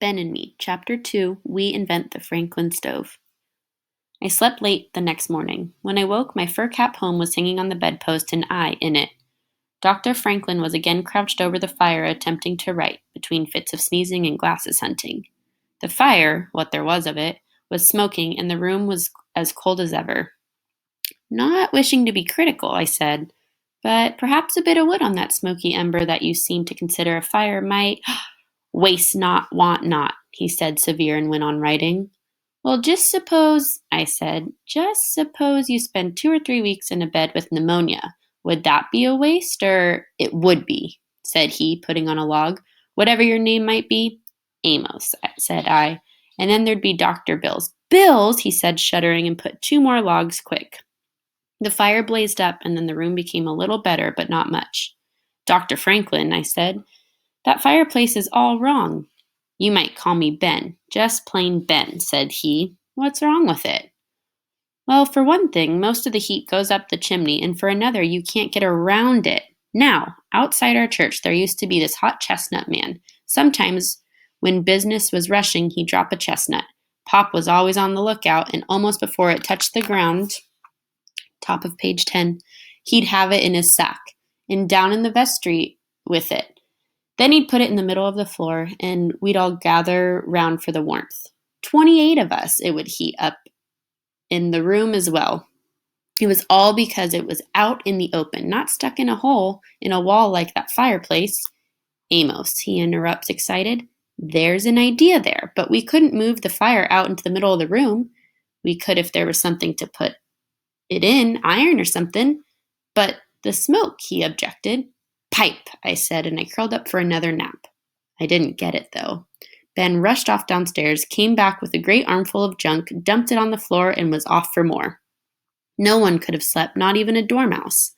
Ben and Me, Chapter 2, We Invent the Franklin Stove. I slept late the next morning. When I woke, my fur cap home was hanging on the bedpost and I in it. Dr. Franklin was again crouched over the fire attempting to write, between fits of sneezing and glasses hunting. The fire, what there was of it, was smoking and the room was as cold as ever. Not wishing to be critical, I said, but perhaps a bit of wood on that smoky ember that you seem to consider a fire might waste not, want not, he said, severe, and went on writing. Well, just suppose, I said, just suppose you spend 2 or 3 weeks in a bed with pneumonia. Would that be a waste, or it would be, said he, putting on a log. Whatever your name might be. Amos, said I. And then there'd be Dr. Bills. Bills, he said, shuddering, and put 2 more logs quick. The fire blazed up, and then the room became a little better, but not much. Dr. Franklin, I said, that fireplace is all wrong. You might call me Ben, just plain Ben, said he. What's wrong with it? Well, for one thing, most of the heat goes up the chimney, and for another, you can't get around it. Now, outside our church, there used to be this hot chestnut man. Sometimes, when business was rushing, he'd drop a chestnut. Pop was always on the lookout, and almost before it touched the ground, top of page 10, he'd have it in his sack, and down in the vestry with it. Then he'd put it in the middle of the floor, and we'd all gather round for the warmth. 28 of us it would heat up in the room as well. It was all because it was out in the open, not stuck in a hole in a wall like that fireplace. Amos, he interrupts, excited. There's an idea there, but we couldn't move the fire out into the middle of the room. We could if there was something to put it in, iron or something. But the smoke, he objected. Pipe, I said, and I curled up for another nap. I didn't get it, though. Ben rushed off downstairs, came back with a great armful of junk, dumped it on the floor, and was off for more. No one could have slept, not even a dormouse.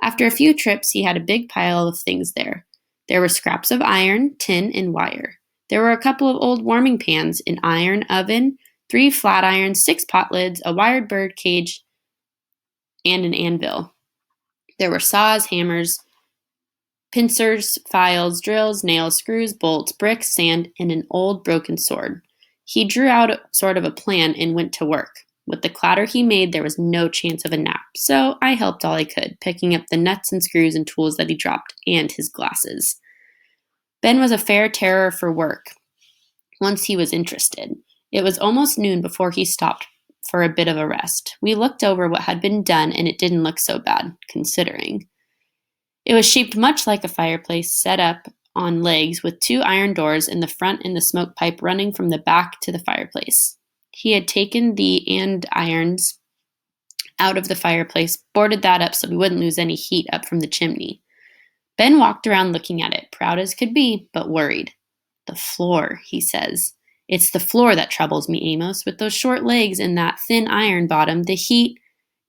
After a few trips, he had a big pile of things there. There were scraps of iron, tin, and wire. There were a couple of old warming pans, an iron oven, 3 flat irons, 6 pot lids, a wired bird cage, and an anvil. There were saws, hammers, pincers, files, drills, nails, screws, bolts, bricks, sand, and an old broken sword. He drew out sort of a plan and went to work. With the clatter he made, there was no chance of a nap, so I helped all I could, picking up the nuts and screws and tools that he dropped, and his glasses. Ben was a fair terror for work, once he was interested. It was almost noon before he stopped for a bit of a rest. We looked over what had been done, and it didn't look so bad, considering. It was shaped much like a fireplace, set up on legs with 2 iron doors in the front and the smoke pipe running from the back to the fireplace. He had taken the andirons out of the fireplace, boarded that up so we wouldn't lose any heat up from the chimney. Ben walked around looking at it, proud as could be, but worried. The floor, he says. It's the floor that troubles me, Amos. With those short legs and that thin iron bottom, the heat...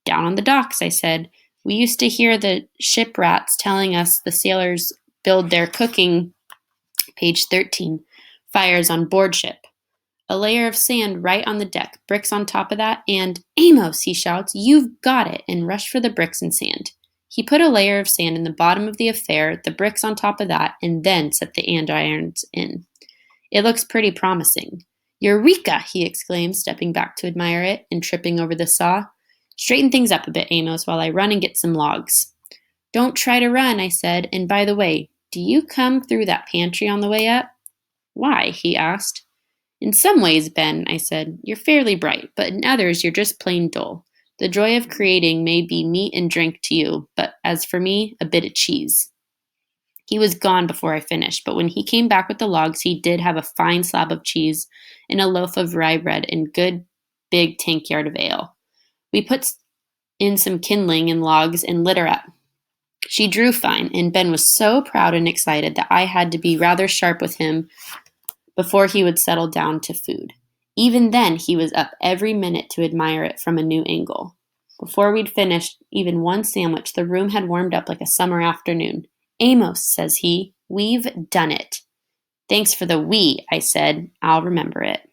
Down on the docks, I said. We used to hear the ship rats telling us the sailors build their cooking, page 13, fires on board ship. A layer of sand right on the deck, bricks on top of that, and, Amos, he shouts, you've got it, and rushed for the bricks and sand. He put a layer of sand in the bottom of the affair, the bricks on top of that, and then set the andirons in. It looks pretty promising. Eureka, he exclaimed, stepping back to admire it and tripping over the saw. Straighten things up a bit, Amos, while I run and get some logs. Don't try to run, I said, and by the way, do you come through that pantry on the way up? Why? He asked. In some ways, Ben, I said, you're fairly bright, but in others you're just plain dull. The joy of creating may be meat and drink to you, but as for me, a bit of cheese. He was gone before I finished, but when he came back with the logs, he did have a fine slab of cheese and a loaf of rye bread and good big tankyard of ale. We put in some kindling and logs and lit her up. She drew fine, and Ben was so proud and excited that I had to be rather sharp with him before he would settle down to food. Even then, he was up every minute to admire it from a new angle. Before we'd finished even one sandwich, the room had warmed up like a summer afternoon. Amos, says he, we've done it. Thanks for the we, I said. I'll remember it.